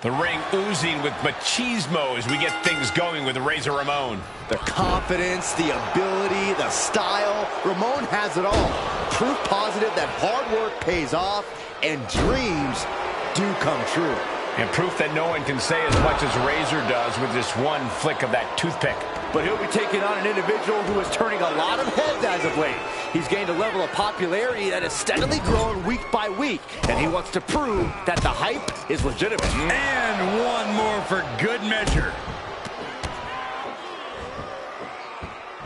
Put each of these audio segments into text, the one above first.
The ring oozing with machismo as we get things going with Razor Ramon. The confidence, the ability, the style. Ramon has it all. Proof positive that hard work pays off and dreams do come true. And proof that no one can say as much as Razor does with just one flick of that toothpick. But he'll be taking on an individual who is turning a lot of heads as of late. He's gained a level of popularity that has steadily grown week by week, and he wants to prove that the hype is legitimate. And one more for good measure.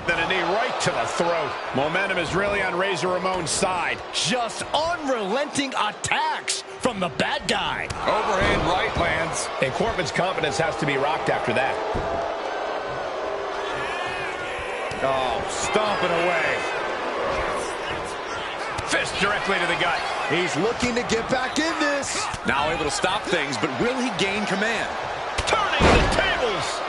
Then a knee right to the throat. Momentum is really on Razor Ramon's side. Just unrelenting attacks from the bad guy. Overhand right lands. And Corbin's confidence has to be rocked after that. Oh, stomping away. Fist directly to the gut. He's looking to get back in this. Now able to stop things, but will he gain command? Turning the tables.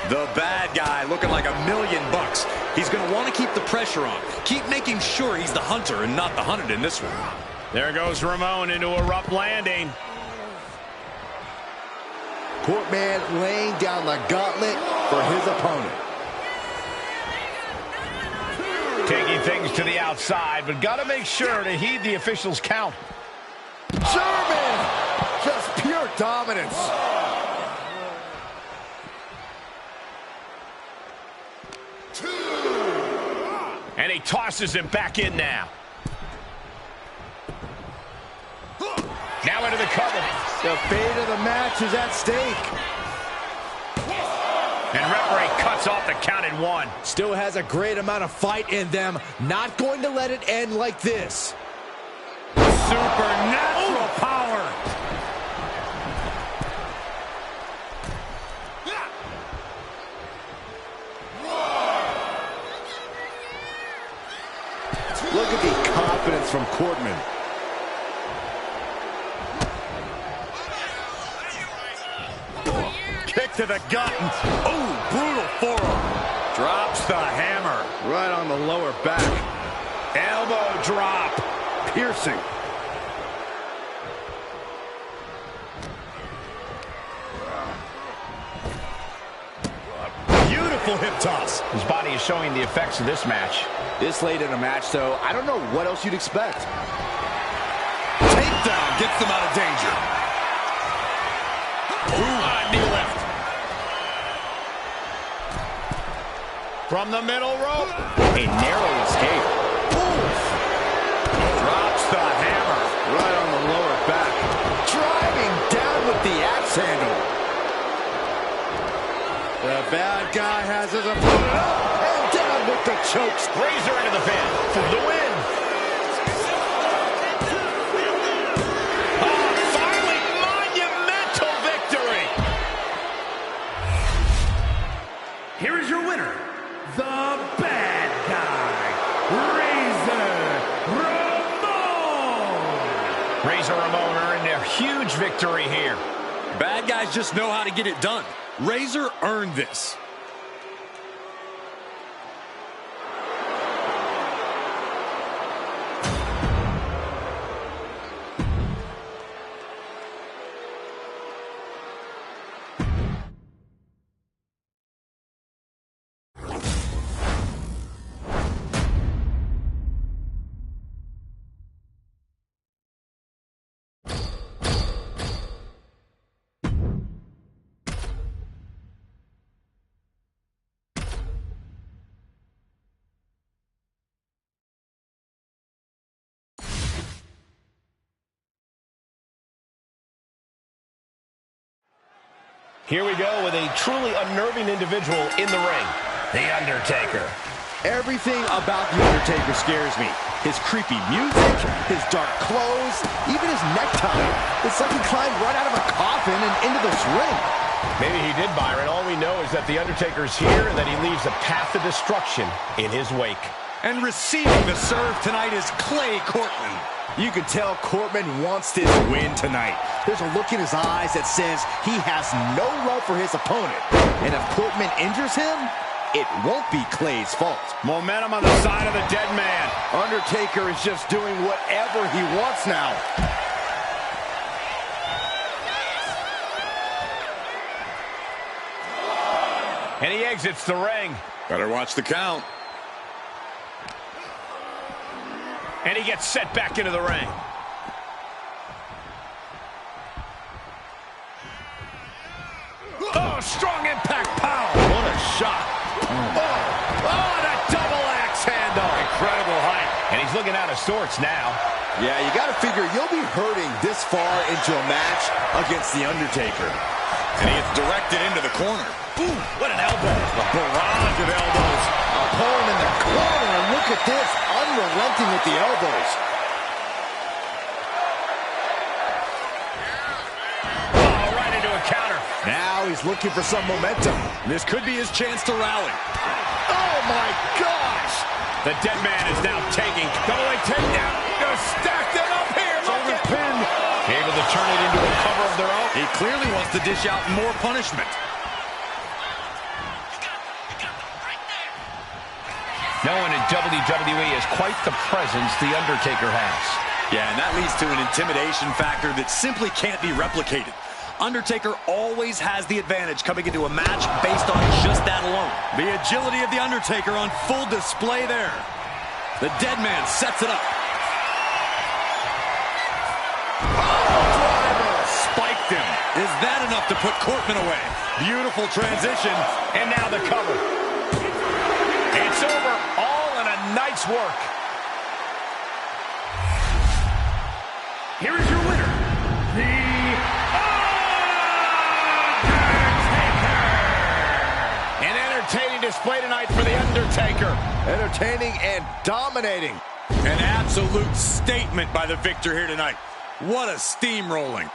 The bad guy looking like $1,000,000. He's going to want to keep the pressure on. Keep making sure he's the hunter and not the hunted in this one. There goes Ramon into a rough landing. Courtman laying down the gauntlet for his opponent. Taking things to the outside, but got to make sure to heed the officials' count. German! Just pure dominance. And he tosses him back in now. Now into the cover. The fate of the match is at stake. And referee cuts off the count at 1. Still has a great amount of fight in them. Not going to let it end like this. Supernatural power. Look at the confidence from Courtman. Kick to the gut. Oh, brutal forearm. Drops the hammer. Right on the lower back. Elbow drop. Piercing. Beautiful hip toss. His body is showing the effects of this match. This late in a match, though, I don't know what else you'd expect. Takedown gets them out of danger. Knee lift. From the middle rope. A narrow escape. Drops the hammer. Right on the lower back. Driving down with the axe handle. The bad guy has his opponent up and down with the chokes. Razor into the pin for the win. Finally, monumental victory. Here is your winner, the bad guy, Razor Ramon. Razor Ramon earned a huge victory here. Bad guys just know how to get it done. Razor earned this. Here we go with a truly unnerving individual in the ring. The Undertaker. Everything about The Undertaker scares me. His creepy music, his dark clothes, even his necktie. It's like he climbed right out of a coffin and into this ring. Maybe he did, Byron. All we know is that The Undertaker's here and that he leaves a path of destruction in his wake. And receiving the serve tonight is Clay Courtman. You can tell Courtman wants this win tonight. There's a look in his eyes that says he has no love for his opponent. And if Courtman injures him, it won't be Clay's fault. Momentum on the side of the dead man. Undertaker is just doing whatever he wants now. And he exits the ring. Better watch the count. And he gets set back into the ring. Oh, strong impact power. What a shot. Oh, and a double axe handle. Incredible height. And he's looking out of sorts now. Yeah, you got to figure you'll be hurting this far into a match against The Undertaker. And he gets directed into the corner. Ooh, what an elbow. A barrage of elbows. Pulling in the corner, and look at this, unrelenting with the elbows. Oh, right into a counter. Now he's looking for some momentum. This could be his chance to rally. Oh, my gosh. The dead man is now taking. Double leg takedown. Gonna stack them up here. Look at pin. Able to turn it into a cover of their own. He clearly wants to dish out more punishment. No one in WWE has quite the presence The Undertaker has. Yeah, and that leads to an intimidation factor that simply can't be replicated. Undertaker always has the advantage coming into a match based on just that alone. The agility of The Undertaker on full display there. The dead man sets it up. Spiked him. Is that enough to put Courtman away? Beautiful transition. And now the cover. It's over. All in a night's work. Here is your winner, The Undertaker. An entertaining display tonight for The Undertaker. Entertaining and dominating. An absolute statement by the victor here tonight. What a steamrolling.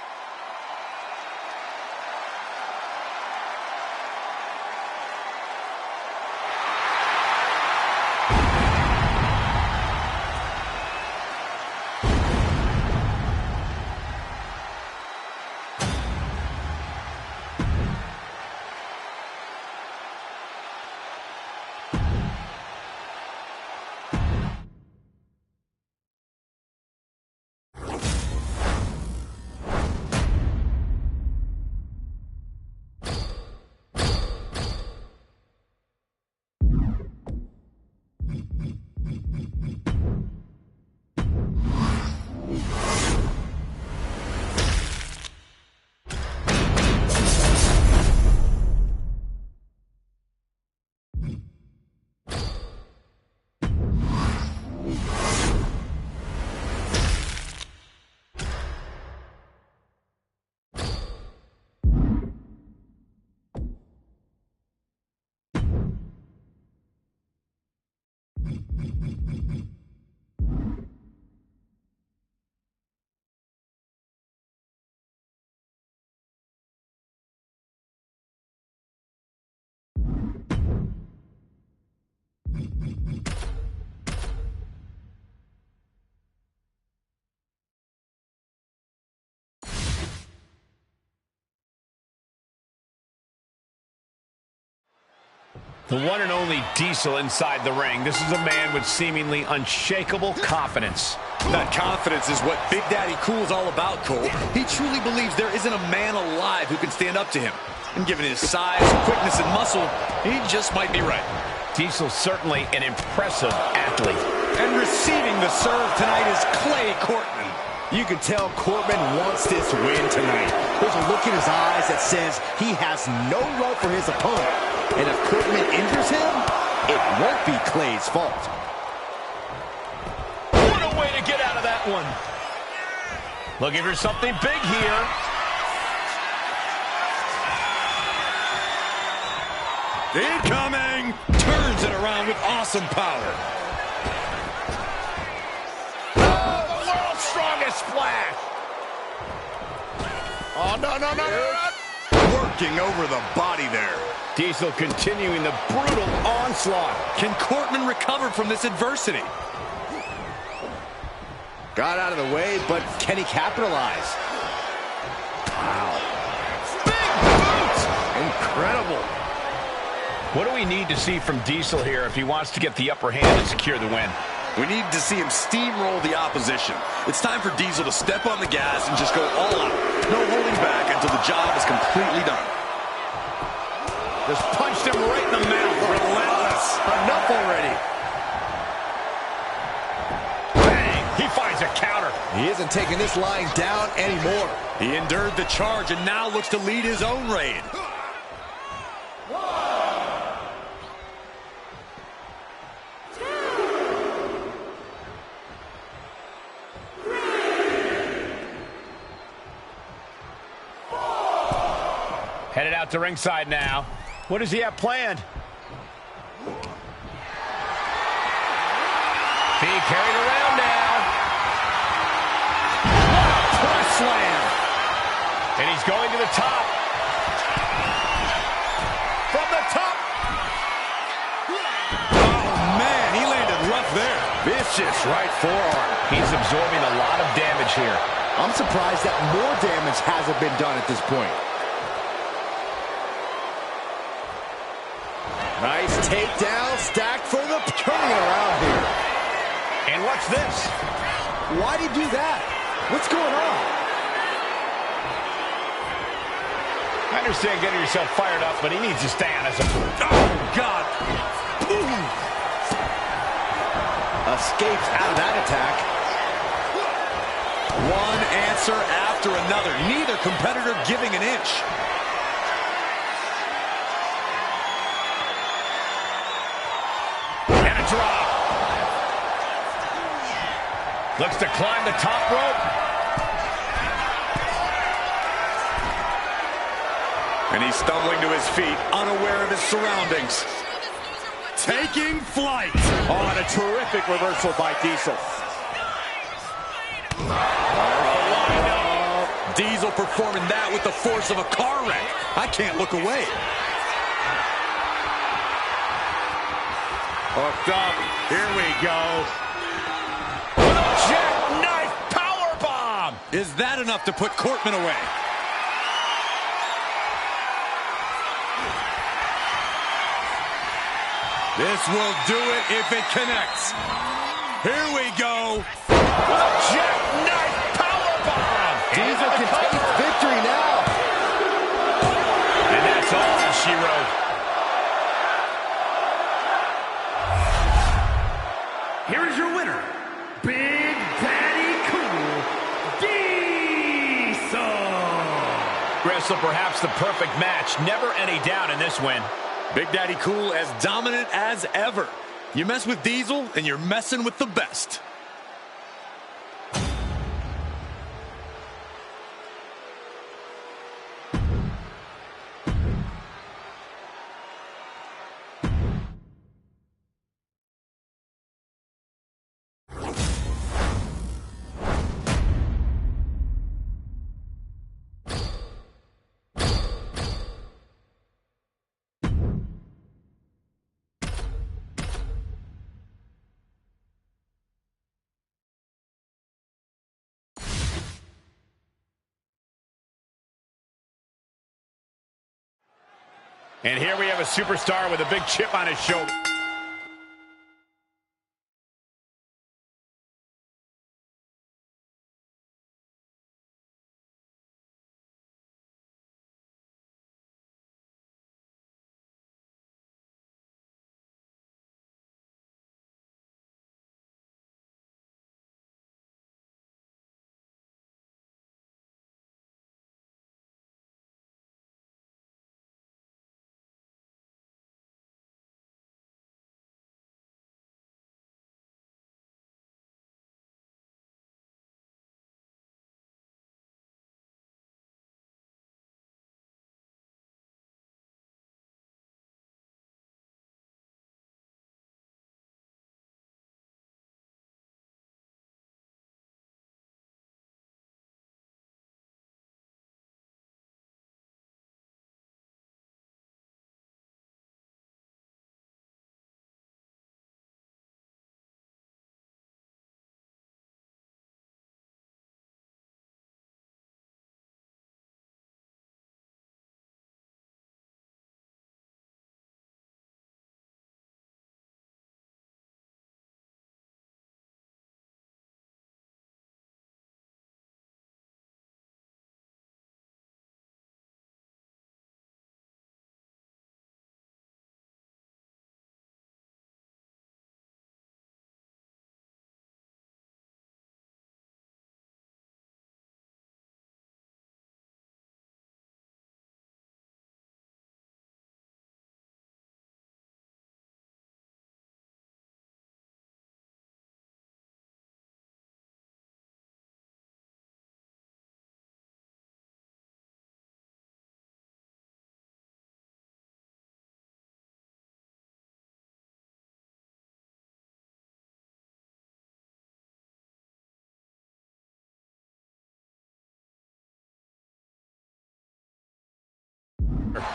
The one and only Diesel inside the ring. This is a man with seemingly unshakable confidence. That confidence is what Big Daddy Cool's all about, Cole. He truly believes there isn't a man alive who can stand up to him. And given his size, quickness, and muscle, he just might be right. Diesel's certainly an impressive athlete. And receiving the serve tonight is Clay Courtman. You can tell Courtman wants this win tonight. There's a look in his eyes that says he has no love for his opponent. And if Courtman injures him, it won't be Clay's fault. What a way to get out of that one. Looking for something big here. Incoming! Turns it around with awesome power. Strongest splash. Oh, no. working over the body there. Diesel continuing the brutal onslaught. Can Cortman recover from this adversity? Got out of the way, but can he capitalize? Wow. Big boot! Incredible. What do we need to see from Diesel here if he wants to get the upper hand and secure the win? We need to see him steamroll the opposition. It's time for Diesel to step on the gas and just go all out. No holding back until the job is completely done. Just punched him right in the mouth. Relentless. Enough already. Bang! He finds a counter. He isn't taking this lying down anymore. He endured the charge and now looks to lead his own raid. Headed out to ringside now. What does he have planned? Being carried around now. Press slam. And he's going to the top. From the top. Oh, man, he landed rough there. Vicious right forearm. He's absorbing a lot of damage here. I'm surprised that more damage hasn't been done at this point. Nice takedown, stacked for the turning around here. And what's this? Why'd he do that? What's going on? I understand getting yourself fired up, but he needs to stay on his... Oh, God. Boom. Escapes out of that attack. One answer after another. Neither competitor giving an inch. Drop. Looks to climb the top rope. And he's stumbling to his feet, unaware of his surroundings. Taking flight. Oh, and a terrific reversal by Diesel. Diesel performing that with the force of a car wreck. I can't look away. Hooked up. Here we go. Jackknife powerbomb. Is that enough to put Cortman away? This will do it if it connects. Here we go. Jackknife powerbomb. Diesel can take victory now. And that's all that she wrote. Here is your winner, Big Daddy Cool, Diesel. Wrestle perhaps the perfect match. Never any doubt in this win. Big Daddy Cool as dominant as ever. You mess with Diesel, and you're messing with the best. And here we have a superstar with a big chip on his shoulder.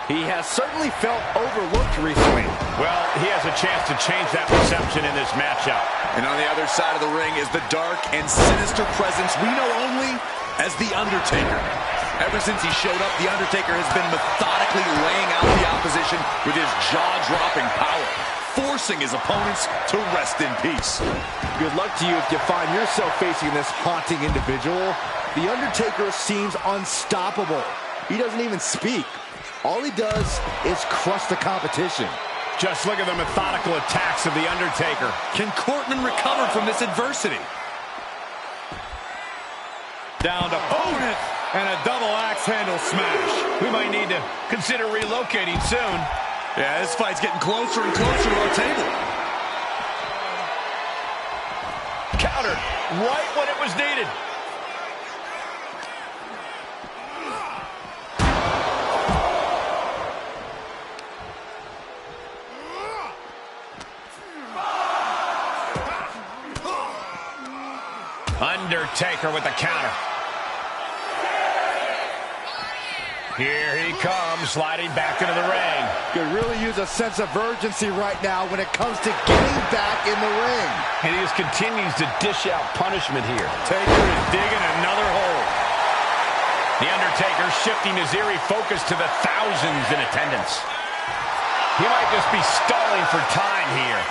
He has certainly felt overlooked recently. Well, he has a chance to change that perception in this matchup. And on the other side of the ring is the dark and sinister presence we know only as The Undertaker. Ever since he showed up, The Undertaker has been methodically laying out the opposition with his jaw-dropping power, forcing his opponents to rest in peace. Good luck to you if you find yourself facing this haunting individual. The Undertaker seems unstoppable. He doesn't even speak. All he does is crush the competition. Just look at the methodical attacks of The Undertaker. Can Cortman recover from this adversity? Down to opponent and a double axe handle smash. We might need to consider relocating soon. Yeah, this fight's getting closer and closer to our table. Countered right when it was needed. Undertaker with the counter. Here he comes, sliding back into the ring. Could really use a sense of urgency right now when it comes to getting back in the ring. And he just continues to dish out punishment here. Taker is digging another hole. The Undertaker shifting his eerie focus to the thousands in attendance. He might just be stalling for time here.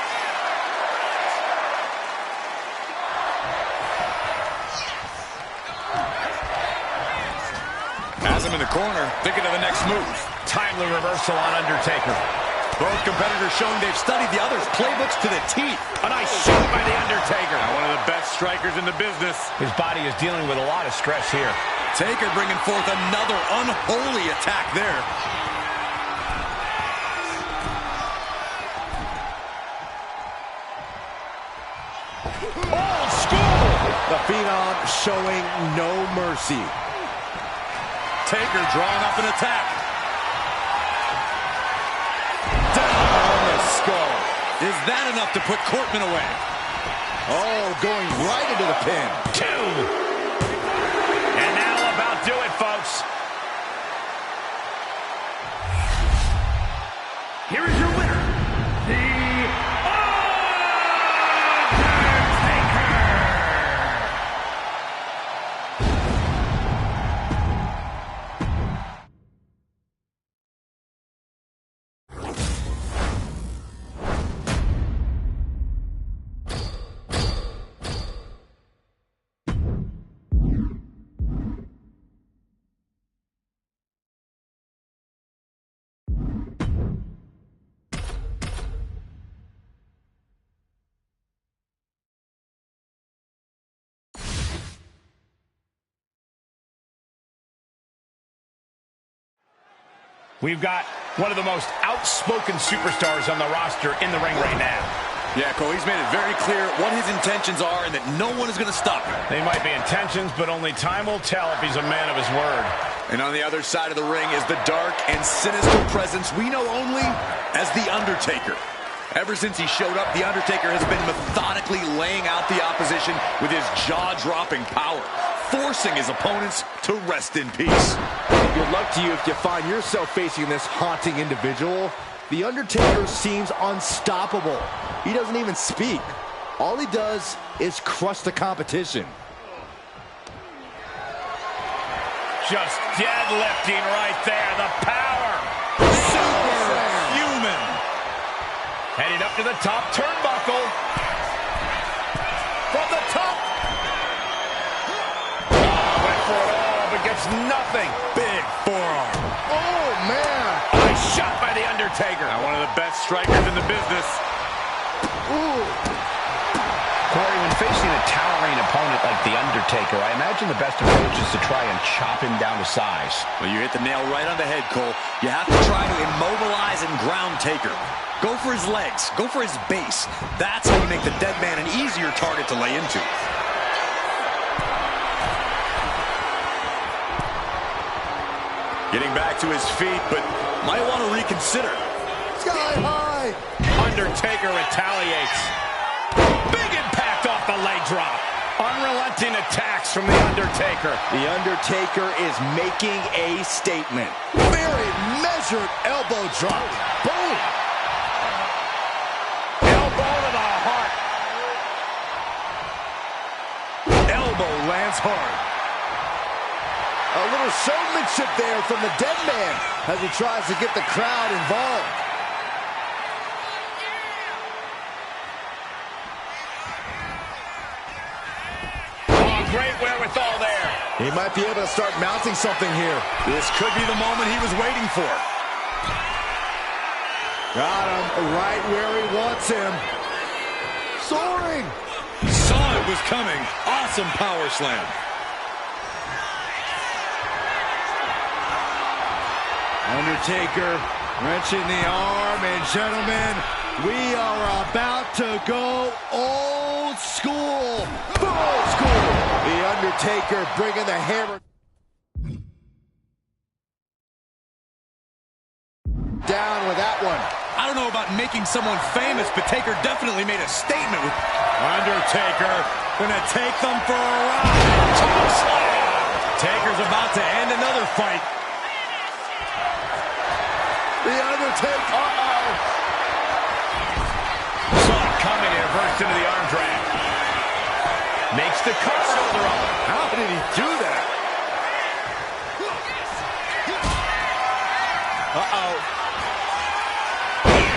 Has him in the corner, thinking of the next move. Timely reversal on Undertaker. Both competitors showing they've studied the other's playbooks to the teeth. A nice shot by the Undertaker. One of the best strikers in the business. His body is dealing with a lot of stress here. Taker bringing forth another unholy attack there. Old school! The Phenom showing no mercy. Taker drawing up an attack. Down on the skull. Is that enough to put Cortman away? Oh, going right into the pin. 2. And that'll about do it, folks. Here is your winner, The We've got one of the most outspoken superstars on the roster in the ring right now. Yeah, Cole, he's made it very clear what his intentions are and that no one is going to stop him. They might be intentions, but only time will tell if he's a man of his word. And on the other side of the ring is the dark and sinister presence we know only as The Undertaker. Ever since he showed up, The Undertaker has been methodically laying out the opposition with his jaw-dropping power, forcing his opponents to rest in peace. Good luck to you if you find yourself facing this haunting individual. The Undertaker seems unstoppable. He doesn't even speak. All he does is crush the competition. Just deadlifting right there. The power. Superhuman. Heading up to the top turnbuckle. From the top. Went for it all, but gets nothing. Big forearm. Oh, man. Nice shot by The Undertaker. Now, one of the best strikers in the business. Ooh. Corey, when facing a towering opponent like The Undertaker, I imagine the best approach is to try and chop him down to size. Well, you hit the nail right on the head, Cole. You have to try to immobilize and ground Taker. Go for his legs. Go for his base. That's how you make the dead man an easier target to lay into. Getting back to his feet, but might want to reconsider. Sky high. Undertaker retaliates. Big impact off the leg drop. Unrelenting attacks from The Undertaker. The Undertaker is making a statement. Very measured Measured elbow drop. Boom. Elbow to the heart. Elbow lands hard. A little showmanship there from the dead man as he tries to get the crowd involved. Oh, great wherewithal there. He might be able to start mounting something here. This could be the moment he was waiting for. Got him right where he wants him. Soaring. Saw it was coming. Awesome power slam. Undertaker wrenching the arm, and gentlemen, we are about to go old school. Old school. The Undertaker bringing the hammer down with that one. I don't know about making someone famous, but Taker definitely made a statement with Undertaker. Gonna take them for a ride. Choke slam. Taker's about to end another fight. The Undertaker. Saw it coming and reversed into the arm drag. Makes the cut shoulder up. How did he do that?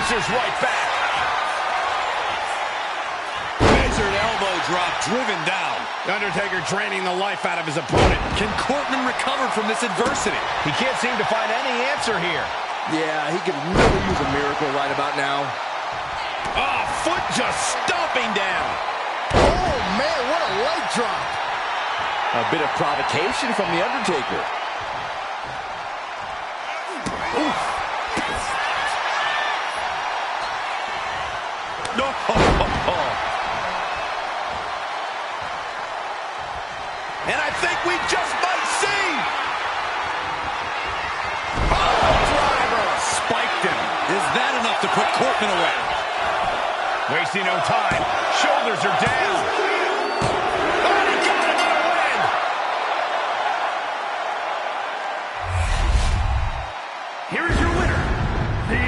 Answers right back. Measured elbow drop driven down. Undertaker draining the life out of his opponent. Can Cortman recover from this adversity? He can't seem to find any answer here. Yeah, he could really use a miracle right about now. Oh, foot just stomping down. Oh, man, what a leg drop. A bit of provocation from The Undertaker. Oof. No. And I think we just might see. Spiked him. Is that enough to put Cortman away? Wasting no time. Shoulders are down. Oh, he got him on a win. Here is your winner, The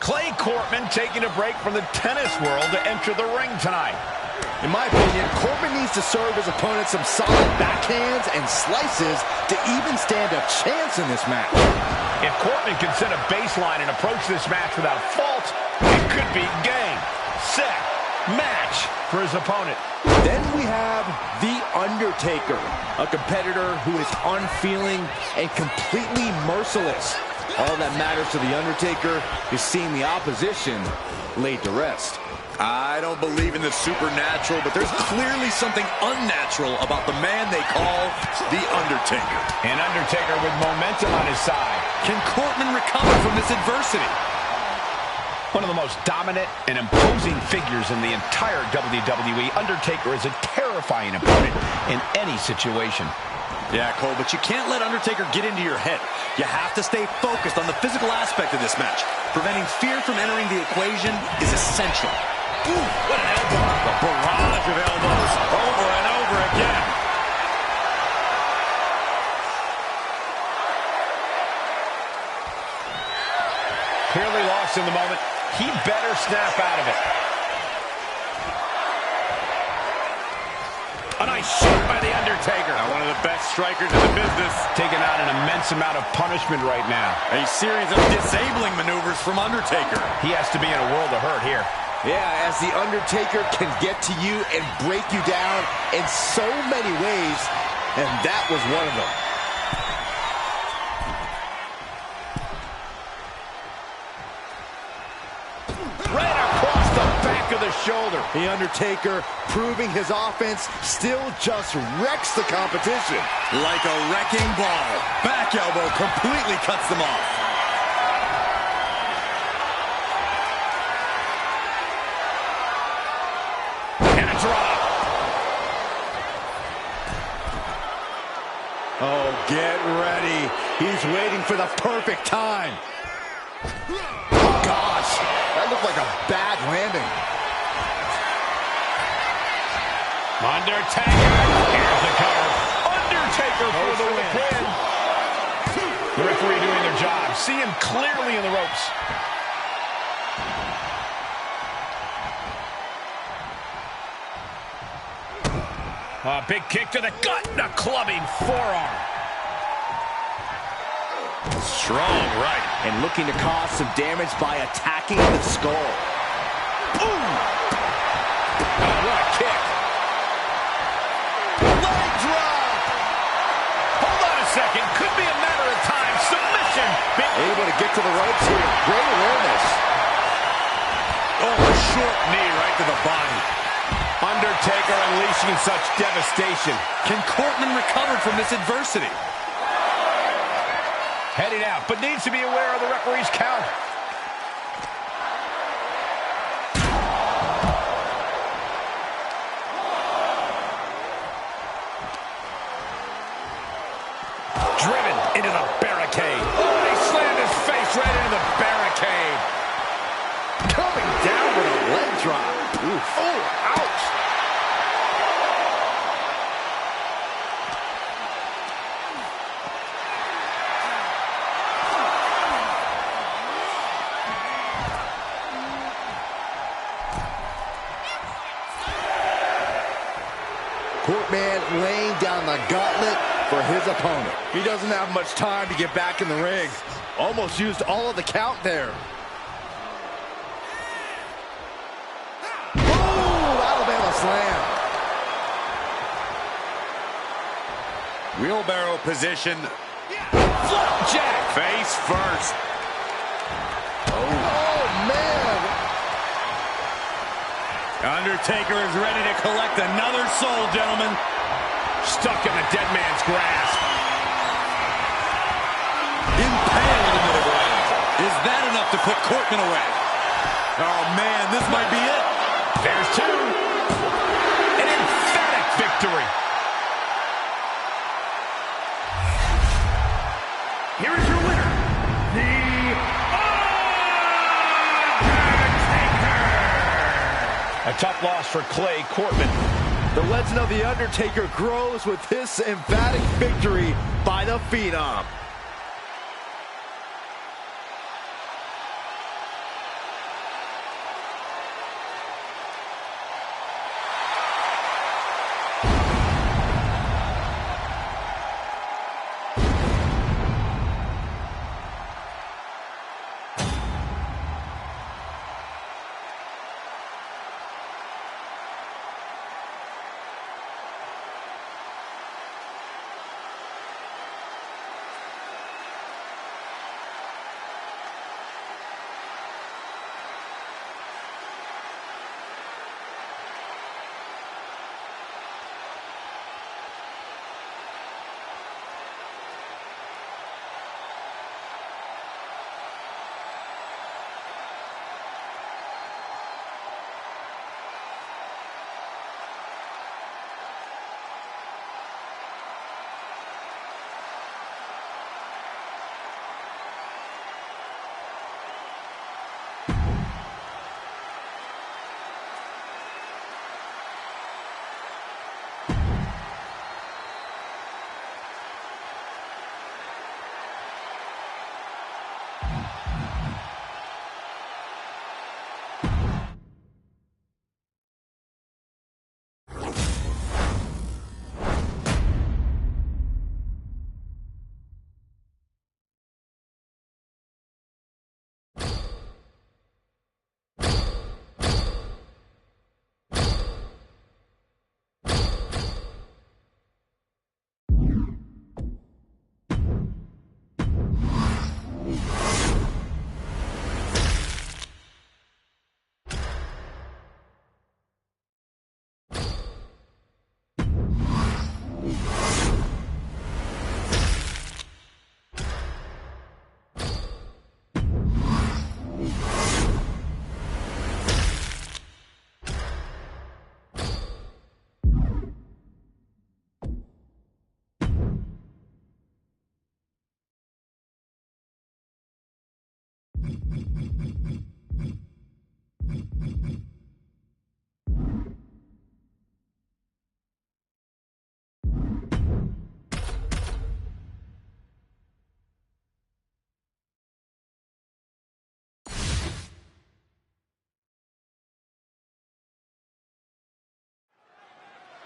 Clay Cortman taking a break from the tennis world to enter the ring tonight. In my opinion, Cortman needs to serve his opponent some solid backhands and slices to even stand a chance in this match. If Cortman can set a baseline and approach this match without fault, it could be game, set, match for his opponent. Then we have The Undertaker, a competitor who is unfeeling and completely merciless. All that matters to The Undertaker is seeing the opposition laid to rest. I don't believe in the supernatural, but there's clearly something unnatural about the man they call The Undertaker. An Undertaker with momentum on his side. Can Cortman recover from this adversity? One of the most dominant and imposing figures in the entire WWE, Undertaker is a terrifying opponent in any situation. Yeah, Cole, but you can't let Undertaker get into your head. You have to stay focused on the physical aspect of this match. Preventing fear from entering the equation is essential. Ooh, what an elbow. A barrage of elbows over and over again. Clearly lost in the moment. He better snap out of it. A nice shot by The Undertaker. One of the best strikers in the business. Taking out an immense amount of punishment right now. A series of disabling maneuvers from Undertaker. He has to be in a world of hurt here. Yeah, as The Undertaker can get to you and break you down in so many ways, and that was one of them. Right across the back of the shoulder. The Undertaker, proving his offense, still just wrecks the competition. Like a wrecking ball. Back elbow completely cuts them off. And a drop. Oh, get ready. He's waiting for the perfect time. Oh, gosh. That looked like a bad landing. Undertaker. Here's the cover. Undertaker for the win. The referee doing their job. See him clearly in the ropes. A big kick to the gut and a clubbing forearm. Strong right. And looking to cause some damage by attacking the skull. Boom! Oh, what a kick. Leg drop! Hold on a second. Could be a matter of time. Submission. Able to get to the ropes here. Great awareness. Oh, a short knee right to the body. Undertaker unleashing such devastation. Can Cortman recover from this adversity? Heading out, but needs to be aware of the referee's count. Driven into the barricade. Oh, he slammed his face right into the barricade. Coming down with a leg drop. Oof. Oh, ouch. Cortman laying down the gauntlet for his opponent. He doesn't have much time to get back in the ring. Almost used all of the count there. Oh, Alabama slam. Wheelbarrow position. Flapjack. Face first. Oh, man. Undertaker is ready to collect another soul, gentlemen. Stuck in the dead man's grasp. Impaled into the ground. Is that enough to put Cortman away? Oh, man, this might be it. There's two. An emphatic victory. Here is your winner, The Undertaker! A tough loss for Clay Cortman. The legend of The Undertaker grows with this emphatic victory by the Phenom.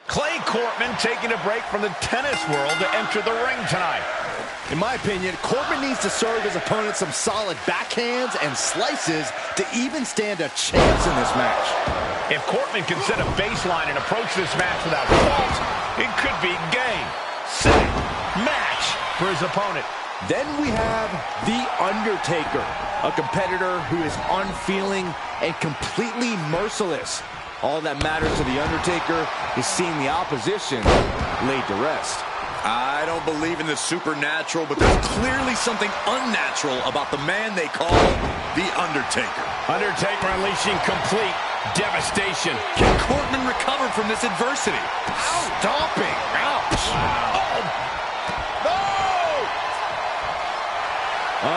Clay Courtman taking a break from the tennis world to enter the ring tonight. In my opinion, Courtman needs to serve his opponent some solid backhands and slices to even stand a chance in this match. If Courtman can set a baseline and approach this match without fault, it could be game, set, match for his opponent. Then we have The Undertaker, a competitor who is unfeeling and completely merciless. All that matters to The Undertaker is seeing the opposition laid to rest. I don't believe in the supernatural, but there's clearly something unnatural about the man they call The Undertaker. Undertaker unleashing complete devastation. Can Courtman recover from this adversity? Stomping. Ouch. Wow. Oh. No!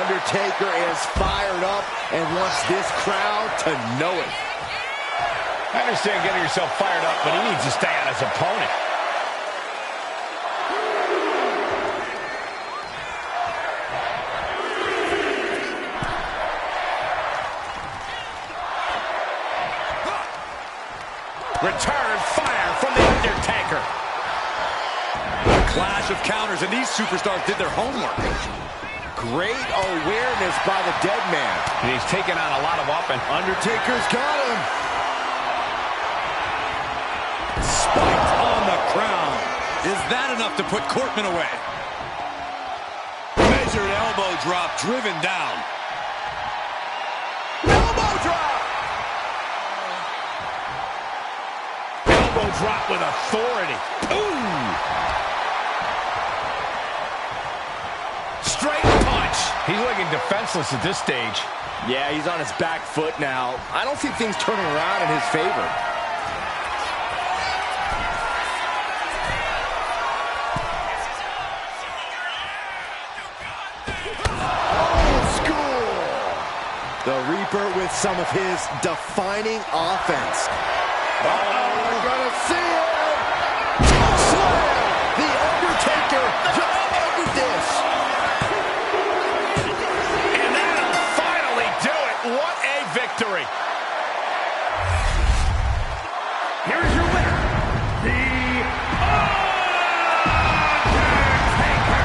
Undertaker is fired up and wants this crowd to know it. I understand getting yourself fired up, but he needs to stay on his opponent. Return fire from The Undertaker. A clash of counters, and these superstars did their homework. Great awareness by the dead man. And he's taken on a lot of offense. Undertaker's got him. Spiked on the crown. Is that enough to put Courtman away? Measured elbow drop driven down. Elbow drop. Elbow drop with authority. Ooh! Straight punch. He's looking defenseless at this stage. Yeah, he's on his back foot now. I don't see things turning around in his favor. Old school. The Reaper with some of his defining offense. We're gonna see it. Slam! The Undertaker just ended this. And that'll finally do it. What a victory. Here is your winner, The Undertaker.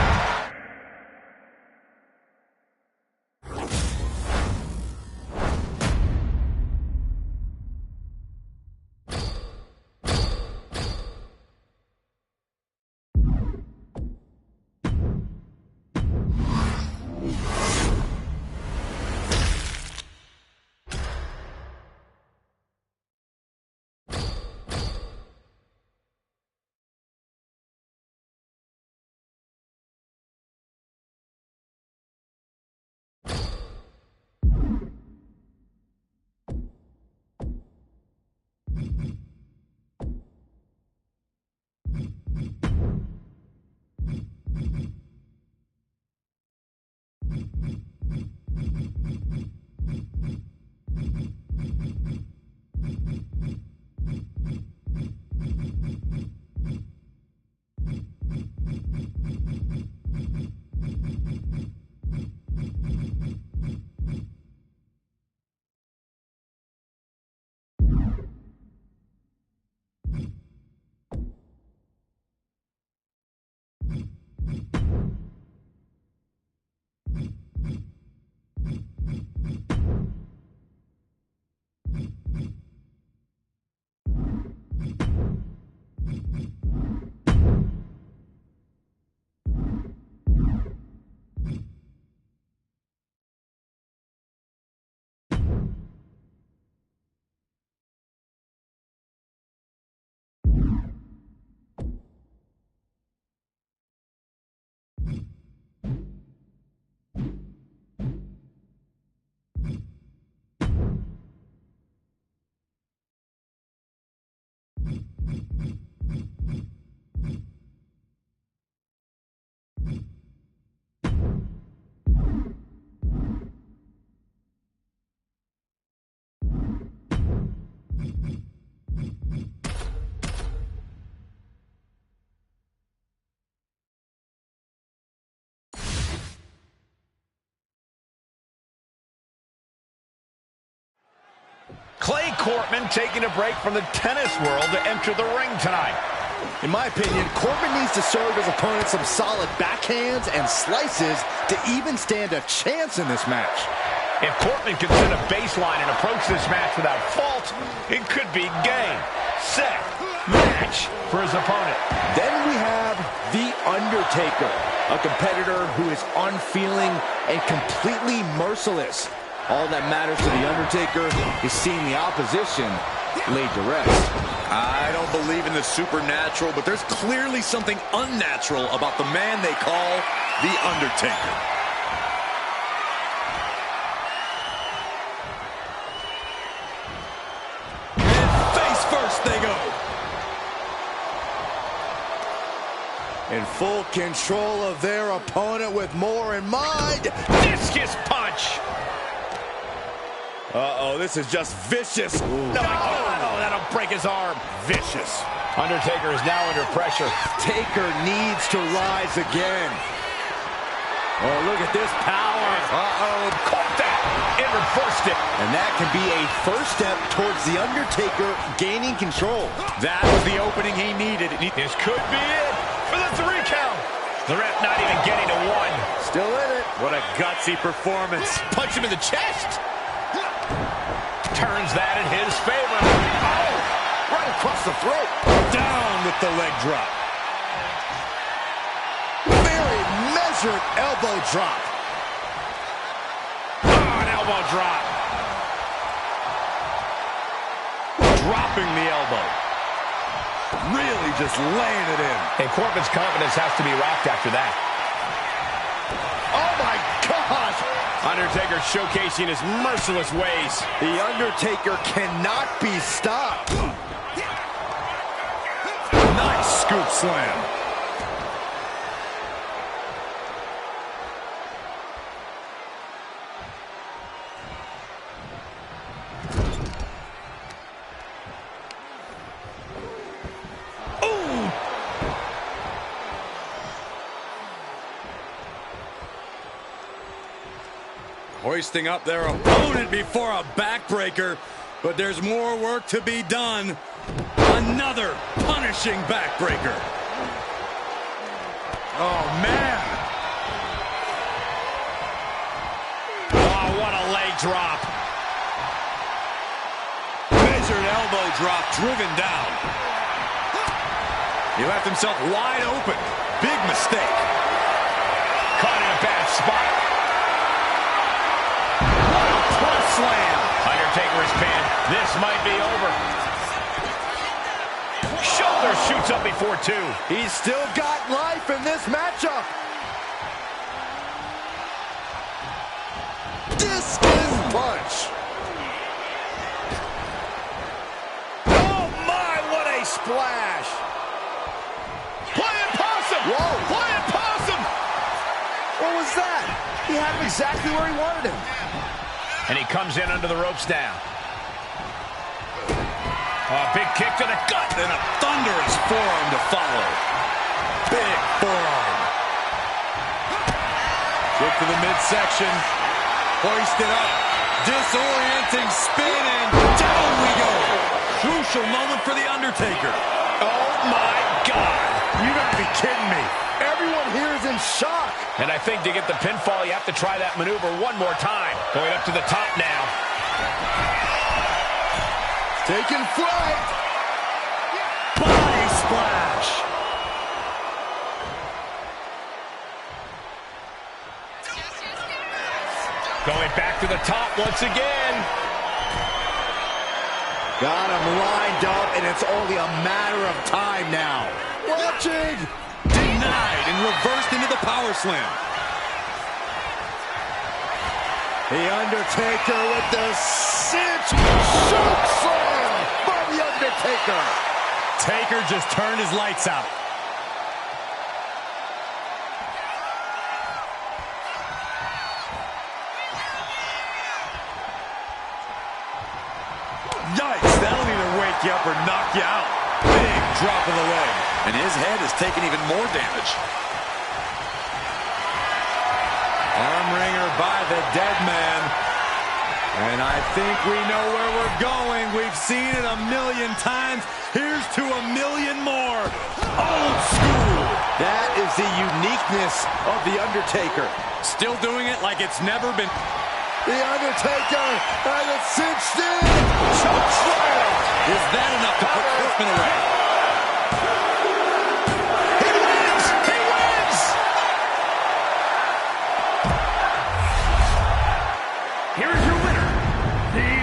Clay Courtman taking a break from the tennis world to enter the ring tonight. In my opinion, Corbin needs to serve his opponent some solid backhands and slices to even stand a chance in this match. If Corbin can set a baseline and approach this match without fault, it could be game, set, match for his opponent. Then we have The Undertaker, a competitor who is unfeeling and completely merciless. All that matters to The Undertaker is seeing the opposition laid to rest. I don't believe in the supernatural, but there's clearly something unnatural about the man they call The Undertaker. And face first they go. In full control of their opponent with more in mind. Discus punch. Uh-oh, this is just vicious. No, that'll break his arm. Vicious. Undertaker is now under pressure. Taker needs to rise again. Oh, look at this power. Uh-oh, caught that and reversed it. And that can be a first step towards The Undertaker gaining control. That was the opening he needed. This could be it for the 3 count. The ref not even getting to 1. Still in it. What a gutsy performance. Punch him in the chest. Turns that in his favor. Oh, Right across the throat. Down with the leg drop. Very measured elbow drop. Oh, an elbow drop. Dropping the elbow. Really just laying it in. And Corbin's confidence has to be rocked after that. Oh, my gosh. Undertaker showcasing his merciless ways. The Undertaker cannot be stopped. Nice scoop slam. Hoisting up their opponent before a backbreaker, but there's more work to be done. Another punishing backbreaker. Oh, man. Oh, what a leg drop. Measured elbow drop driven down. He left himself wide open. Big mistake. Caught in a bad spot. Slam. Undertaker is pinned. This might be over. Shoulder shoots up before 2. He's still got life in this matchup. Discus punch. Oh my, what a splash. Playing possum. Whoa. Playing possum. What was that? He had him exactly where he wanted him. And he comes in under the ropes now. Big kick to the gut. And a thunderous forearm to follow. Big forearm. Kick to the midsection. Hoisted up. Disorienting spin, and down we go. Crucial moment for The Undertaker. Oh my God. You gotta be kidding me. Everyone here is in shock. And I think to get the pinfall, you have to try that maneuver one more time. Going up to the top now. Taking flight. Body splash. Going back to the top once again. Got him lined up, and it's only a matter of time now. Watching. Denied and reversed into the power slam. The Undertaker with the cinch choke slam from The Undertaker. Taker just turned his lights out. Yikes, that'll either wake you up or knock you out. Big drop of the leg. And his head has taken even more damage. Arm wringer by the dead man. And I think we know where we're going. We've seen it a million times. Here's to a million more. the uniqueness of The Undertaker. Still doing it like it's never been. The Undertaker has it cinched in. Choke slam. Is that enough to put Corbin away? He wins! He wins! Here is your winner, The